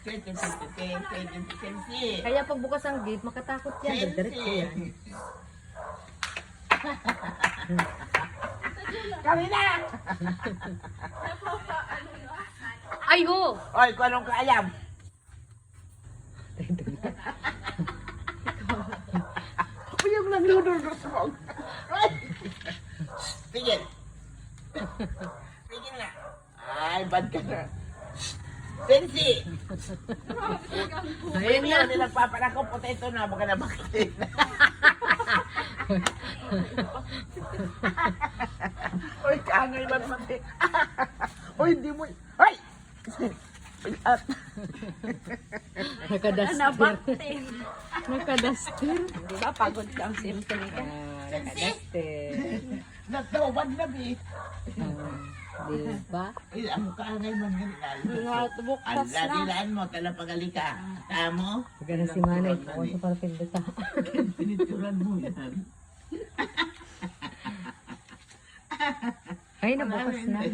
Sensi. Kaya pagbukas ang gate, makatakot yan. Diretso yan. Kami na! Ay, ho! Oy, kung anong kaalam? Ako yung naglulunod mo. Ay! Tigil. Tigil na. Ay, bad ka na. Sensi! Ayun Hindi na. na nagpapanako, potato na, baka na bakit. Uy, kaangay man pati. Uy, hindi mo. Ay! At, Nakadaster. Nakadaster. Di ba pagod ka ang simple ka? Nakadaster. natawad na, bi. Di ba? Ay, ang kaangay man ganyan. Bukas Ang na. ladilaan mo, talapagali ka. Tamo? Pagka na si Manay, ako sa parapin sa. Pinituran mo yan. Ay, nabukas na. Ay,